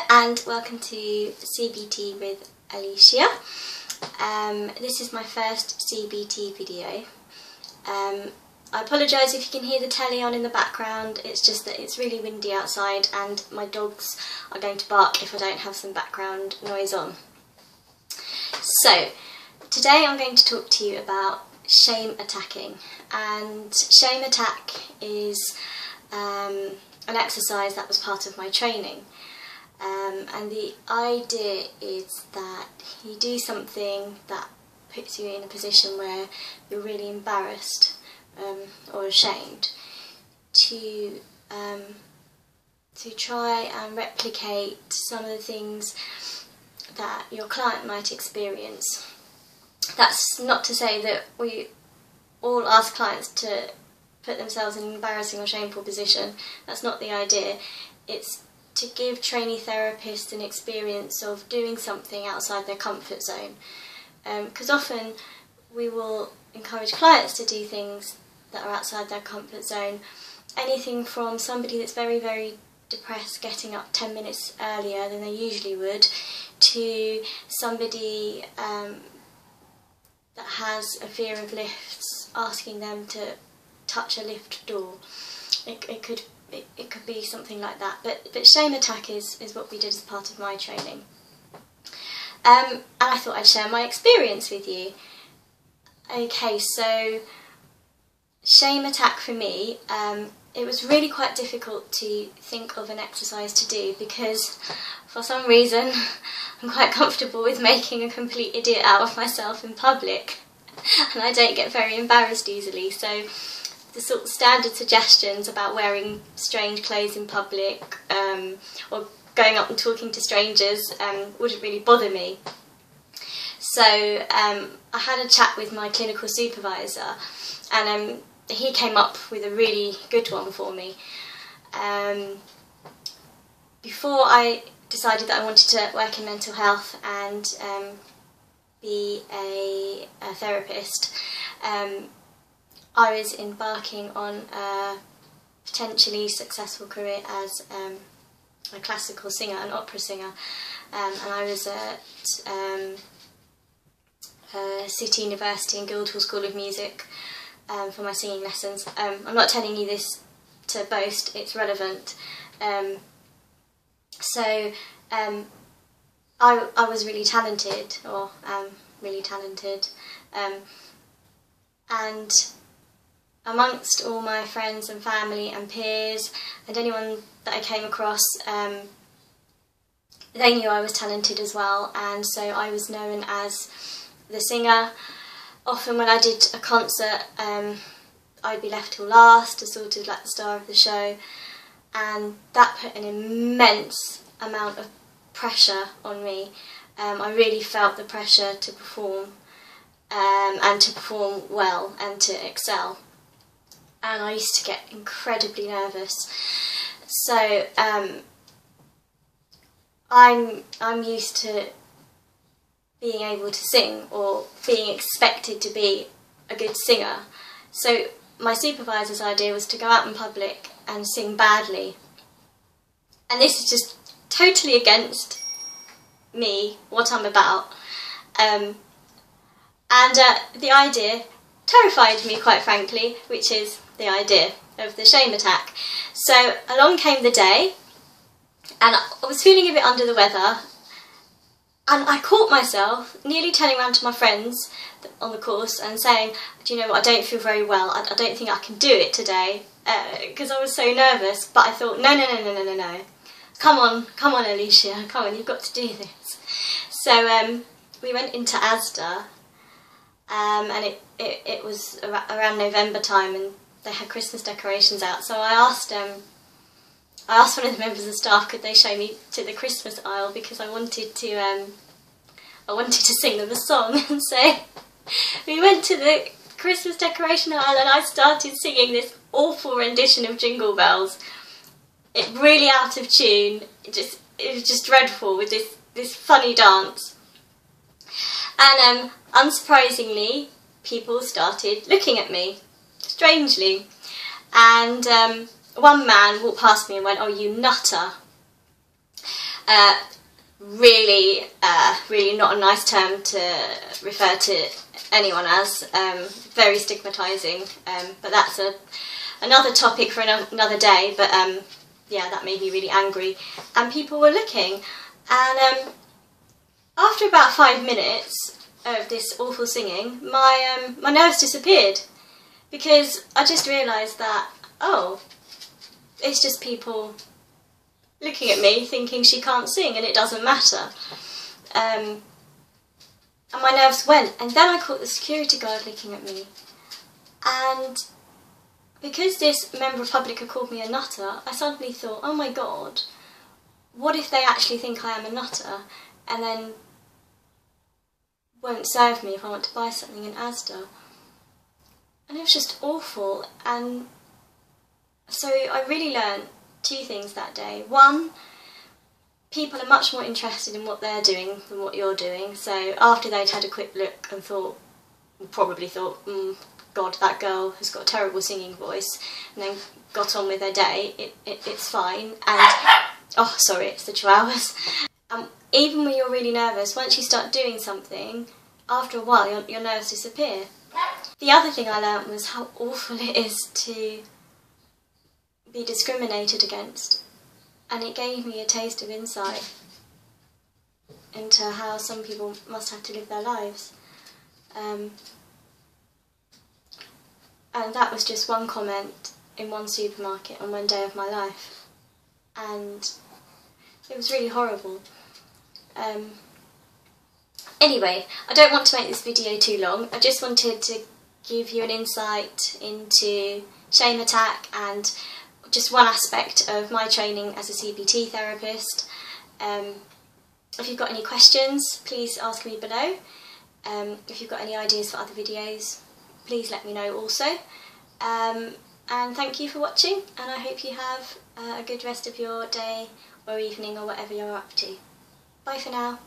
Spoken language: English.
and welcome to CBT with Alicia. This is my first CBT video. I apologise if you can hear the telly on in the background. It's just that it's really windy outside and my dogs are going to bark if I don't have some background noise on. So, today I'm going to talk to you about shame attacking. And shame attack is an exercise that was part of my training. And the idea is that you do something that puts you in a position where you're really embarrassed or ashamed to try and replicate some of the things that your client might experience. That's not to say that we all ask clients to put themselves in an embarrassing or shameful position. That's not the idea. It's to give trainee therapists an experience of doing something outside their comfort zone. Because often we will encourage clients to do things that are outside their comfort zone. Anything from somebody that's very, very depressed getting up 10 minutes earlier than they usually would, to somebody that has a fear of lifts, asking them to touch a lift door. It could be something like that, but shame attack is what we did as part of my training. And I thought I'd share my experience with you. Okay, so shame attack for me, it was really quite difficult to think of an exercise to do because for some reason I'm quite comfortable with making a complete idiot out of myself in public and I don't get very embarrassed easily, so the sort of standard suggestions about wearing strange clothes in public or going up and talking to strangers wouldn't really bother me. So I had a chat with my clinical supervisor and he came up with a really good one for me. Before I decided that I wanted to work in mental health and be a therapist, I was embarking on a potentially successful career as a classical singer, an opera singer, and I was at City University and Guildhall School of Music for my singing lessons. I'm not telling you this to boast, it's relevant. So I was really talented, or really talented, and amongst all my friends and family and peers and anyone that I came across, they knew I was talented as well, and so I was known as the singer. Often when I did a concert, I'd be left till last, as sort of like the star of the show, and that put an immense amount of pressure on me. I really felt the pressure to perform, and to perform well and to excel. And I used to get incredibly nervous. So I'm used to being able to sing or being expected to be a good singer. So my supervisor's idea was to go out in public and sing badly. And this is just totally against me, what I'm about. And the idea terrified me, quite frankly, which is the idea of the shame attack. So along came the day and I was feeling a bit under the weather, and I caught myself nearly turning around to my friends on the course and saying, do you know what, I don't feel very well, I don't think I can do it today, because I was so nervous. But I thought, no, come on Alicia, come on, you've got to do this. So we went into Asda, and it was around November time and they had Christmas decorations out, so I asked one of the members of staff could they show me to the Christmas aisle, because I wanted to sing them a song. And so we went to the Christmas decoration aisle and I started singing this awful rendition of Jingle Bells. It really out of tune. It was just dreadful, with this funny dance. And unsurprisingly, people started looking at me strangely, and one man walked past me and went, "Oh, you nutter." Really, really not a nice term to refer to anyone as. Very stigmatising, but that's another topic for another day. But yeah, that made me really angry. And people were looking, and after about 5 minutes of this awful singing, my nerves disappeared, because I just realised that, oh, it's just people looking at me thinking she can't sing and it doesn't matter. And my nerves went, and then I caught the security guard looking at me, and because this member of public had called me a nutter, I suddenly thought, oh my god, what if they actually think I am a nutter and then won't serve me if I want to buy something in Asda? And it was just awful. And so I really learned 2 things that day. One, people are much more interested in what they're doing than what you're doing. So after they'd had a quick look and probably thought, God, that girl has got a terrible singing voice, and then got on with their day, it's fine. And, oh sorry, it's the chihuahuas. Even when you're really nervous, once you start doing something, after a while your nerves disappear. The other thing I learnt was how awful it is to be discriminated against, and it gave me a taste of insight into how some people must have to live their lives. And that was just one comment in one supermarket on one day of my life, and it was really horrible. Anyway, I don't want to make this video too long. I just wanted to give you an insight into shame attack and just one aspect of my training as a CBT therapist. If you've got any questions, please ask me below. If you've got any ideas for other videos, please let me know also. And thank you for watching, and I hope you have a good rest of your day or evening or whatever you're up to. Bye for now.